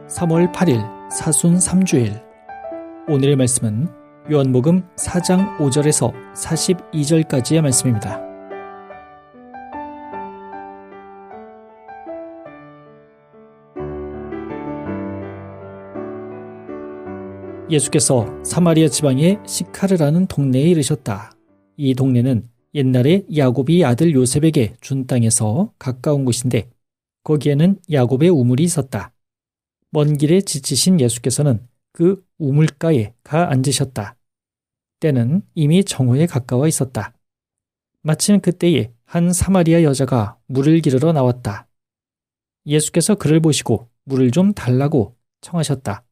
3월 8일 사순 3주일. 오늘의 말씀은 요한복음 4장 5절에서 42절까지의 말씀입니다. 예수께서 사마리아 지방의 시카르라는 동네에 이르셨다. 이 동네는 옛날에 야곱이 아들 요셉에게 준 땅에서 가까운 곳인데 거기에는 야곱의 우물이 있었다. 먼 길에 지치신 예수께서는 그 우물가에 가 앉으셨다. 때는 이미 정오에 가까워 있었다. 마침 그때에 한 사마리아 여자가 물을 기르러 나왔다. 예수께서 그를 보시고 물을 좀 달라고 청하셨다.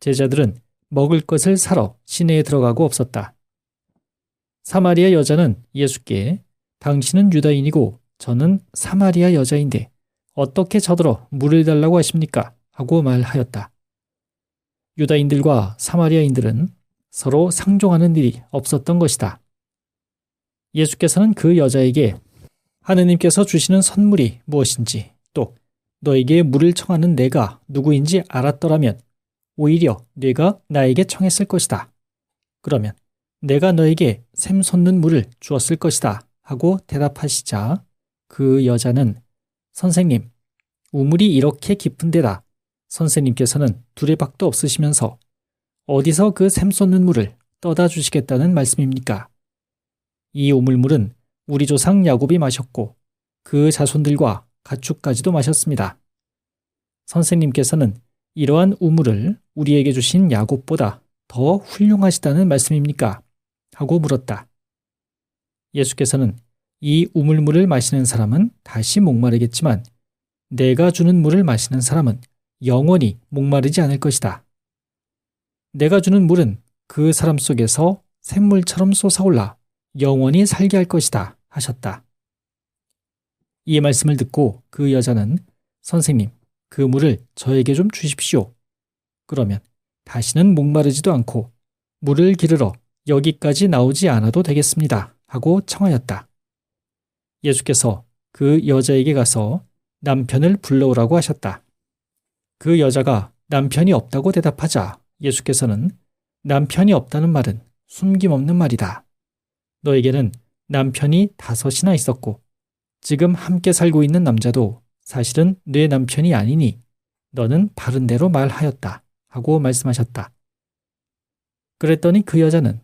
제자들은 먹을 것을 사러 시내에 들어가고 없었다. 사마리아 여자는 예수께 당신은 유다인이고 저는 사마리아 여자인데 어떻게 저더러 물을 달라고 하십니까? 하고 말하였다. 유다인들과 사마리아인들은 서로 상종하는 일이 없었던 것이다. 예수께서는 그 여자에게 하느님께서 주시는 선물이 무엇인지 또 너에게 물을 청하는 내가 누구인지 알았더라면 오히려 네가 나에게 청했을 것이다. 그러면 내가 너에게 샘 솟는 물을 주었을 것이다 하고 대답하시자 그 여자는 선생님, 우물이 이렇게 깊은 데다 선생님께서는 두레박도 없으시면서 어디서 그 샘 솟는 물을 떠다 주시겠다는 말씀입니까? 이 우물물은 우리 조상 야곱이 마셨고 그 자손들과 가축까지도 마셨습니다. 선생님께서는 이러한 우물을 우리에게 주신 야곱보다 더 훌륭하시다는 말씀입니까? 하고 물었다. 예수께서는 이 우물물을 마시는 사람은 다시 목마르겠지만 내가 주는 물을 마시는 사람은 영원히 목마르지 않을 것이다. 내가 주는 물은 그 사람 속에서 샘물처럼 솟아올라 영원히 살게 할 것이다 하셨다. 이 말씀을 듣고 그 여자는 선생님, 그 물을 저에게 좀 주십시오. 그러면 다시는 목마르지도 않고 물을 기르러 여기까지 나오지 않아도 되겠습니다. 하고 청하였다. 예수께서 그 여자에게 가서 남편을 불러오라고 하셨다. 그 여자가 남편이 없다고 대답하자 예수께서는 남편이 없다는 말은 숨김없는 말이다. 너에게는 남편이 5이나 있었고 지금 함께 살고 있는 남자도 사실은 네 남편이 아니니 너는 바른 대로 말하였다. 하고 말씀하셨다. 그랬더니 그 여자는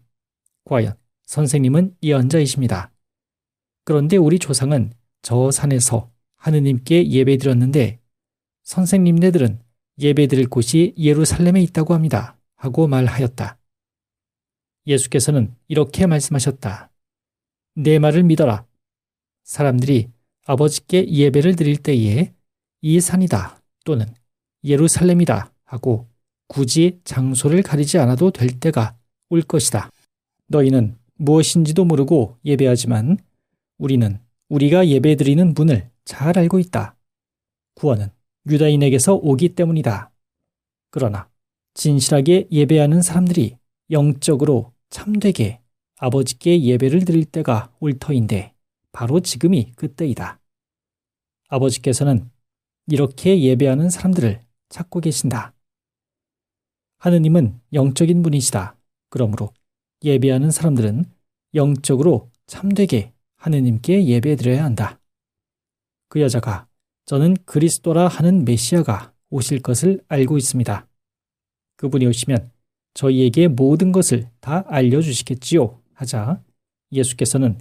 과연 선생님은 예언자이십니다. 그런데 우리 조상은 저 산에서 하느님께 예배드렸는데 선생님네들은 예배드릴 곳이 예루살렘에 있다고 합니다. 하고 말하였다. 예수께서는 이렇게 말씀하셨다. 내 말을 믿어라. 사람들이 아버지께 예배를 드릴 때에 이 산이다 또는 예루살렘이다 하고 굳이 장소를 가리지 않아도 될 때가 올 것이다. 너희는 무엇인지도 모르고 예배하지만 우리는 우리가 예배드리는 분을 잘 알고 있다. 구원은 유다인에게서 오기 때문이다. 그러나 진실하게 예배하는 사람들이 영적으로 참되게 아버지께 예배를 드릴 때가 올 터인데 바로 지금이 그때이다. 아버지께서는 이렇게 예배하는 사람들을 찾고 계신다. 하느님은 영적인 분이시다. 그러므로 예배하는 사람들은 영적으로 참되게 하느님께 예배드려야 한다. 그 여자가 저는 그리스도라 하는 메시아가 오실 것을 알고 있습니다. 그분이 오시면 저희에게 모든 것을 다 알려주시겠지요 하자 예수께서는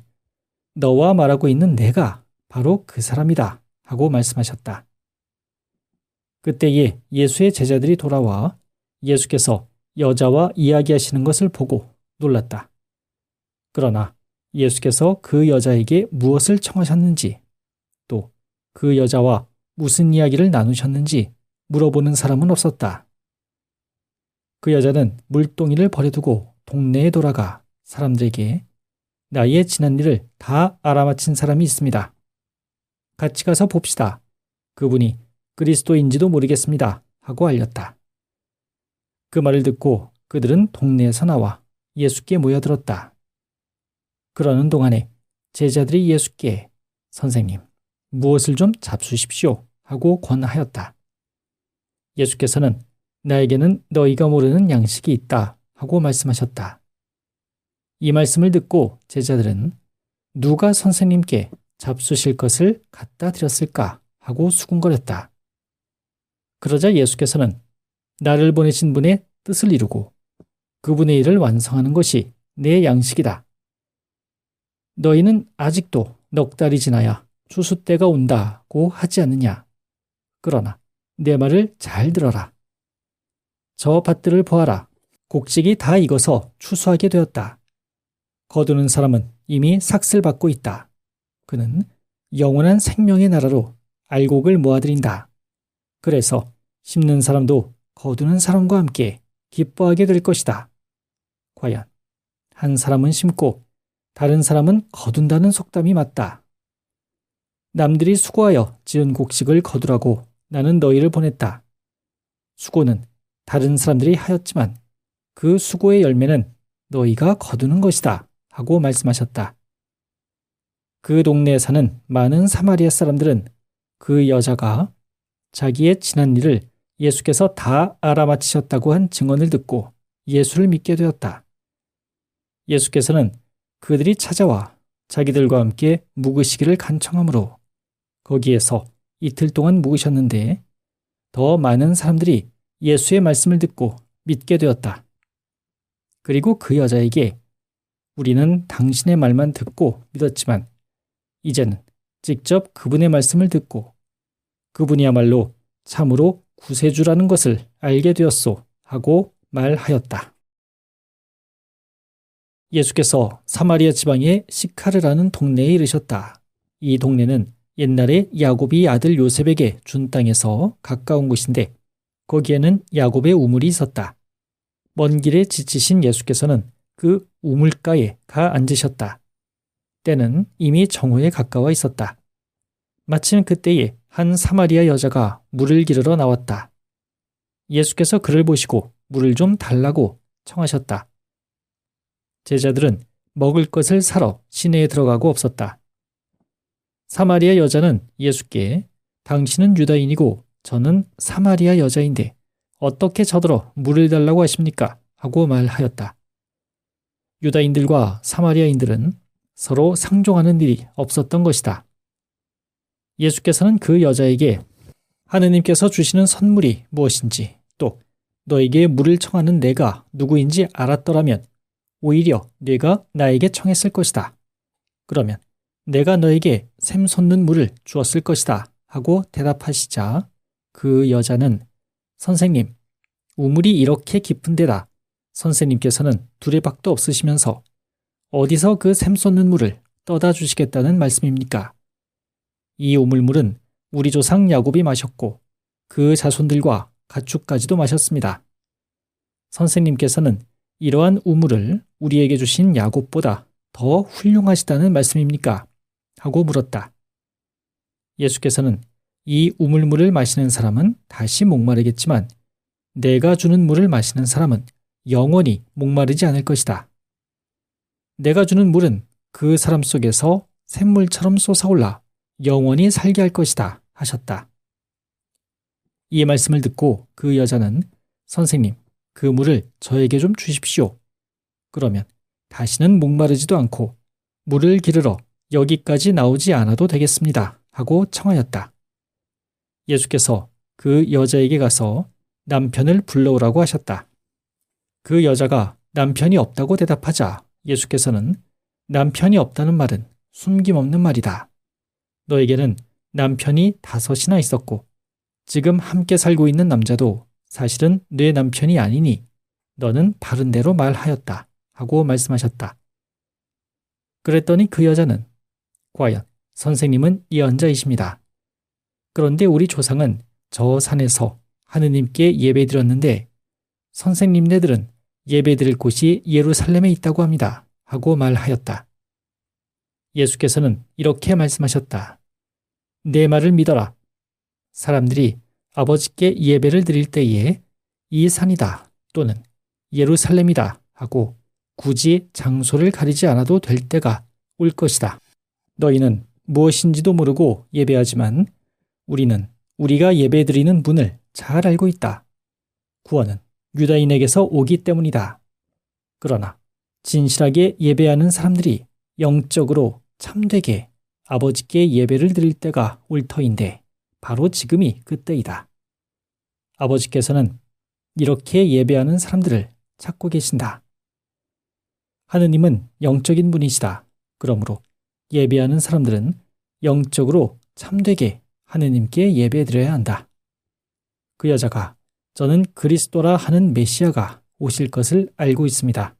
너와 말하고 있는 내가 바로 그 사람이다 하고 말씀하셨다. 그때에 예수의 제자들이 돌아와 예수께서 여자와 이야기하시는 것을 보고 놀랐다. 그러나 예수께서 그 여자에게 무엇을 청하셨는지 또 그 여자와 무슨 이야기를 나누셨는지 물어보는 사람은 없었다. 그 여자는 물동이를 버려두고 동네에 돌아가 사람들에게 나의 지난 일을 다 알아맞힌 사람이 있습니다. 같이 가서 봅시다. 그분이 그리스도인지도 모르겠습니다. 하고 알렸다. 그 말을 듣고 그들은 동네에서 나와 예수께 모여들었다. 그러는 동안에 제자들이 예수께 선생님, 무엇을 좀 잡수십시오 하고 권하였다. 예수께서는 나에게는 너희가 모르는 양식이 있다 하고 말씀하셨다. 이 말씀을 듣고 제자들은 누가 선생님께 잡수실 것을 갖다 드렸을까 하고 수군거렸다. 그러자 예수께서는 나를 보내신 분의 뜻을 이루고 그분의 일을 완성하는 것이 내 양식이다. 너희는 아직도 넉 달이 지나야 추수 때가 온다고 하지 않느냐. 그러나 내 말을 잘 들어라. 저 밭들을 보아라. 곡식이 다 익어서 추수하게 되었다. 거두는 사람은 이미 삭슬 받고 있다. 그는 영원한 생명의 나라로 알곡을 모아들인다. 그래서 심는 사람도 거두는 사람과 함께 기뻐하게 될 것이다. 과연 한 사람은 심고 다른 사람은 거둔다는 속담이 맞다. 남들이 수고하여 지은 곡식을 거두라고 나는 너희를 보냈다. 수고는 다른 사람들이 하였지만 그 수고의 열매는 너희가 거두는 것이다 하고 말씀하셨다. 그 동네에 사는 많은 사마리아 사람들은 그 여자가 자기의 지난 일을 예수께서 다 알아맞히셨다고 한 증언을 듣고 예수를 믿게 되었다. 예수께서는 그들이 찾아와 자기들과 함께 묵으시기를 간청하므로 거기에서 이틀 동안 묵으셨는데 더 많은 사람들이 예수의 말씀을 듣고 믿게 되었다. 그리고 그 여자에게 우리는 당신의 말만 듣고 믿었지만 이제는 직접 그분의 말씀을 듣고 그분이야말로 참으로 구세주라는 것을 알게 되었소 하고 말하였다. 예수께서 사마리아 지방의 시카르라는 동네에 이르셨다. 이 동네는 옛날에 야곱이 아들 요셉에게 준 땅에서 가까운 곳인데 거기에는 야곱의 우물이 있었다. 먼 길에 지치신 예수께서는 그 우물가에 가 앉으셨다. 때는 이미 정오에 가까워 있었다. 마침 그때에 한 사마리아 여자가 물을 기르러 나왔다. 예수께서 그를 보시고 물을 좀 달라고 청하셨다. 제자들은 먹을 것을 사러 시내에 들어가고 없었다. 사마리아 여자는 예수께 당신은 유다인이고 저는 사마리아 여자인데 어떻게 저더러 물을 달라고 하십니까? 하고 말하였다. 유다인들과 사마리아인들은 서로 상종하는 일이 없었던 것이다. 예수께서는 그 여자에게 하느님께서 주시는 선물이 무엇인지 또 너에게 물을 청하는 내가 누구인지 알았더라면 오히려 네가 나에게 청했을 것이다. 그러면 내가 너에게 샘 솟는 물을 주었을 것이다 하고 대답하시자 그 여자는 선생님, 우물이 이렇게 깊은 데다 선생님께서는 두레박도 없으시면서 어디서 그 샘 솟는 물을 떠다 주시겠다는 말씀입니까? 이 우물물은 우리 조상 야곱이 마셨고 그 자손들과 가축까지도 마셨습니다. 선생님께서는 이러한 우물을 우리에게 주신 야곱보다 더 훌륭하시다는 말씀입니까? 하고 물었다. 예수께서는 이 우물물을 마시는 사람은 다시 목마르겠지만 내가 주는 물을 마시는 사람은 영원히 목마르지 않을 것이다. 내가 주는 물은 그 사람 속에서 샘물처럼 솟아올라 영원히 살게 할 것이다 하셨다. 이 말씀을 듣고 그 여자는 선생님, 그 물을 저에게 좀 주십시오. 그러면 다시는 목마르지도 않고 물을 기르러 여기까지 나오지 않아도 되겠습니다 하고 청하였다. 예수께서 그 여자에게 가서 남편을 불러오라고 하셨다. 그 여자가 남편이 없다고 대답하자 예수께서는 남편이 없다는 말은 숨김없는 말이다. 너에게는 남편이 5이나 있었고 지금 함께 살고 있는 남자도 사실은 네 남편이 아니니 너는 바른 대로 말하였다 하고 말씀하셨다. 그랬더니 그 여자는 과연 선생님은 예언자이십니다. 그런데 우리 조상은 저 산에서 하느님께 예배드렸는데 선생님네들은 예배드릴 곳이 예루살렘에 있다고 합니다 하고 말하였다. 예수께서는 이렇게 말씀하셨다. 내 말을 믿어라. 사람들이 아버지께 예배를 드릴 때에 이 산이다 또는 예루살렘이다 하고 굳이 장소를 가리지 않아도 될 때가 올 것이다. 너희는 무엇인지도 모르고 예배하지만 우리는 우리가 예배드리는 문을 잘 알고 있다. 구원은 유다인에게서 오기 때문이다. 그러나 진실하게 예배하는 사람들이 영적으로 참되게 아버지께 예배를 드릴 때가 올 터인데 바로 지금이 그때이다. 아버지께서는 이렇게 예배하는 사람들을 찾고 계신다. 하느님은 영적인 분이시다. 그러므로 예배하는 사람들은 영적으로 참되게 하느님께 예배드려야 한다. 그 여자가 저는 그리스도라 하는 메시아가 오실 것을 알고 있습니다.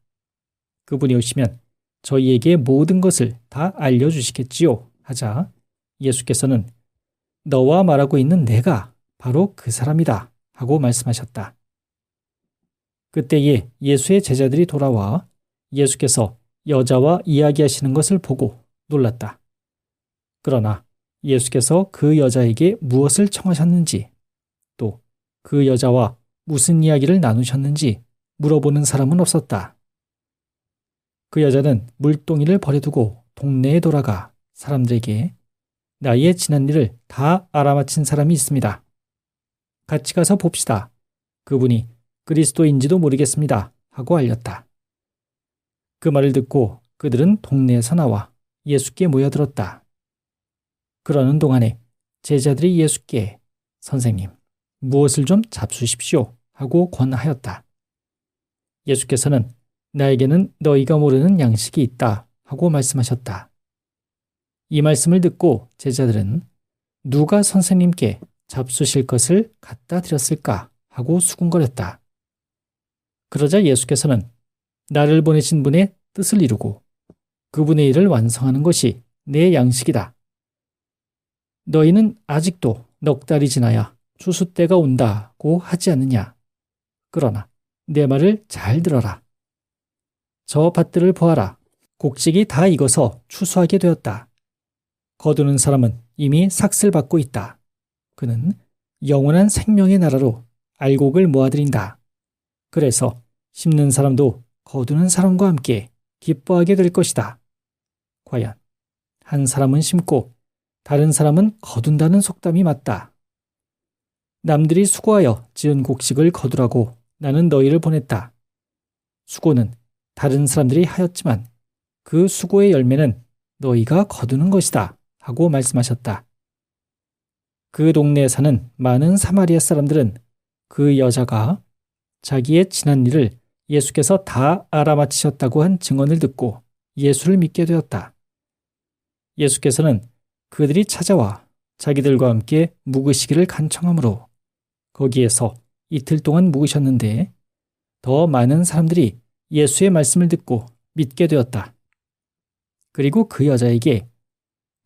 그분이 오시면 저희에게 모든 것을 다 알려주시겠지요. 하자 예수께서는 너와 말하고 있는 내가 바로 그 사람이다 하고 말씀하셨다. 그때에 예수의 제자들이 돌아와 예수께서 여자와 이야기하시는 것을 보고 놀랐다. 그러나 예수께서 그 여자에게 무엇을 청하셨는지 또 그 여자와 무슨 이야기를 나누셨는지 물어보는 사람은 없었다. 그 여자는 물동이를 버려두고 동네에 돌아가 사람들에게 나의 지난 일을 다 알아맞힌 사람이 있습니다. 같이 가서 봅시다. 그분이 그리스도인지도 모르겠습니다. 하고 알렸다. 그 말을 듣고 그들은 동네에서 나와 예수께 모여들었다. 그러는 동안에 제자들이 예수께 선생님, 무엇을 좀 잡수십시오 하고 권하였다. 예수께서는 나에게는 너희가 모르는 양식이 있다 하고 말씀하셨다. 이 말씀을 듣고 제자들은 누가 선생님께 잡수실 것을 갖다 드렸을까 하고 수군거렸다. 그러자 예수께서는 나를 보내신 분의 뜻을 이루고 그분의 일을 완성하는 것이 내 양식이다. 너희는 아직도 넉 달이 지나야 추수 때가 온다고 하지 않느냐. 그러나 내 말을 잘 들어라. 저 밭들을 보아라. 곡식이 다 익어서 추수하게 되었다. 거두는 사람은 이미 삭슬 받고 있다. 그는 영원한 생명의 나라로 알곡을 모아들인다. 그래서 심는 사람도 거두는 사람과 함께 기뻐하게 될 것이다. 과연 한 사람은 심고 다른 사람은 거둔다는 속담이 맞다. 남들이 수고하여 지은 곡식을 거두라고 나는 너희를 보냈다. 수고는 다른 사람들이 하였지만 그 수고의 열매는 너희가 거두는 것이다 하고 말씀하셨다. 그 동네에 사는 많은 사마리아 사람들은 그 여자가 자기의 지난 일을 예수께서 다 알아맞히셨다고 한 증언을 듣고 예수를 믿게 되었다. 예수께서는 그들이 찾아와 자기들과 함께 묵으시기를 간청하므로 거기에서 이틀 동안 묵으셨는데 더 많은 사람들이 예수의 말씀을 듣고 믿게 되었다. 그리고 그 여자에게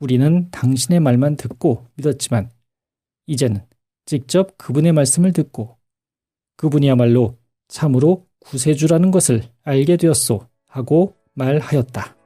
우리는 당신의 말만 듣고 믿었지만 이제는 직접 그분의 말씀을 듣고 그분이야말로 참으로 구세주라는 것을 알게 되었소 하고 말하였다.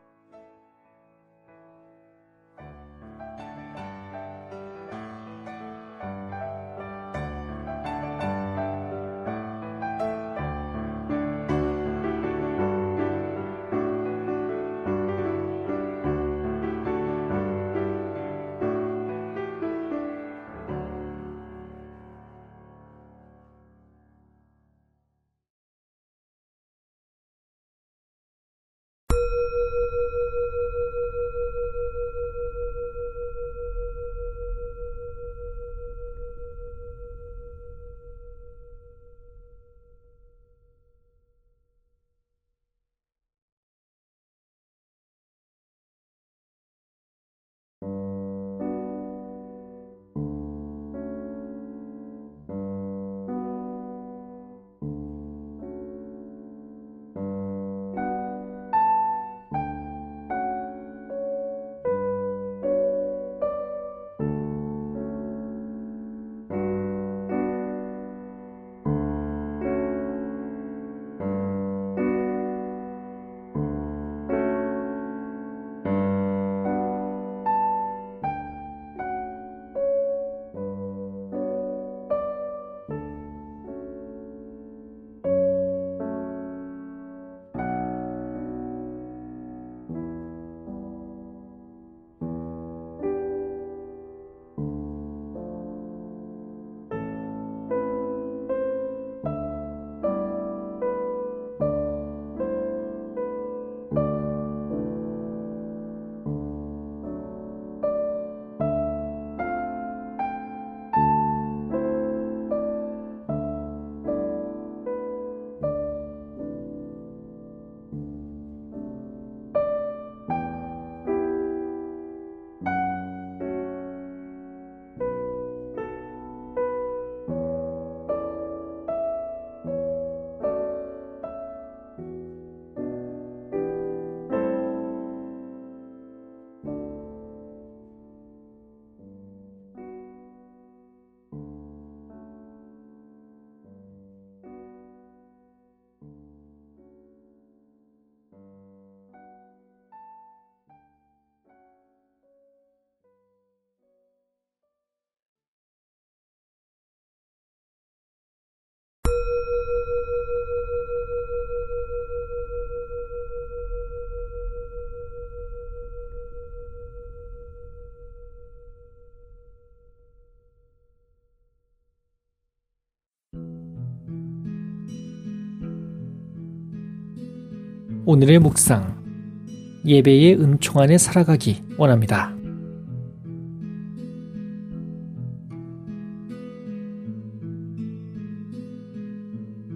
오늘의 묵상, 예배의 은총 안에 살아가기 원합니다.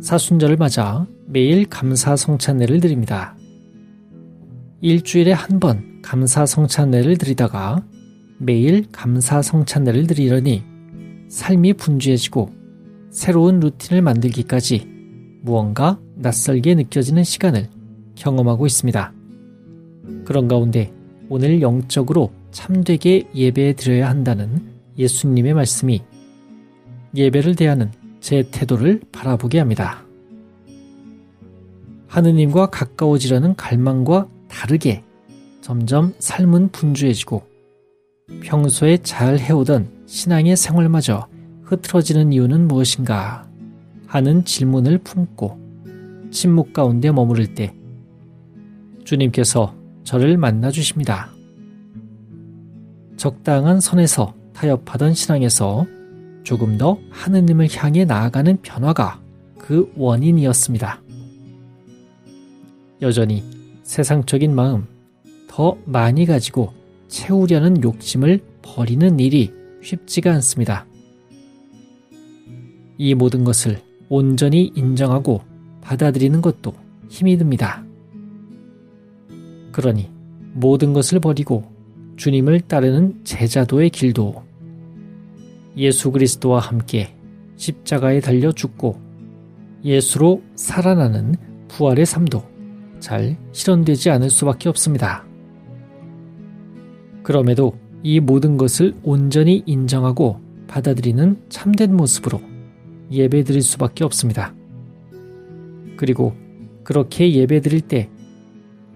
사순절을 맞아 매일 감사 성찬례를 드립니다. 일주일에 한 번 감사 성찬례를 드리다가 매일 감사 성찬례를 드리려니 삶이 분주해지고 새로운 루틴을 만들기까지 무언가 낯설게 느껴지는 시간을 경험하고 있습니다. 그런 가운데 오늘 영적으로 참되게 예배에 드려야 한다는 예수님의 말씀이 예배를 대하는 제 태도를 바라보게 합니다. 하느님과 가까워지려는 갈망과 다르게 점점 삶은 분주해지고 평소에 잘 해오던 신앙의 생활마저 흐트러지는 이유는 무엇인가 하는 질문을 품고 침묵 가운데 머무를 때 주님께서 저를 만나주십니다. 적당한 선에서 타협하던 신앙에서 조금 더 하느님을 향해 나아가는 변화가 그 원인이었습니다. 여전히 세상적인 마음, 더 많이 가지고 채우려는 욕심을 버리는 일이 쉽지가 않습니다. 이 모든 것을 온전히 인정하고 받아들이는 것도 힘이 듭니다. 그러니 모든 것을 버리고 주님을 따르는 제자도의 길도 예수 그리스도와 함께 십자가에 달려 죽고 예수로 살아나는 부활의 삶도 잘 실현되지 않을 수밖에 없습니다. 그럼에도 이 모든 것을 온전히 인정하고 받아들이는 참된 모습으로 예배드릴 수밖에 없습니다. 그리고 그렇게 예배드릴 때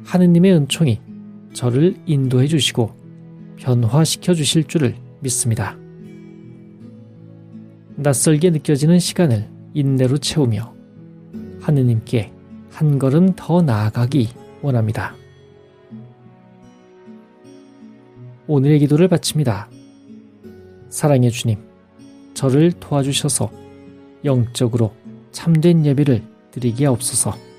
하느님의 은총이 저를 인도해 주시고 변화시켜 주실 줄을 믿습니다. 낯설게 느껴지는 시간을 인내로 채우며 하느님께 한 걸음 더 나아가기 원합니다. 오늘의 기도를 바칩니다. 사랑의 주님, 저를 도와주셔서 영적으로 참된 예배를 드리게 하옵소서.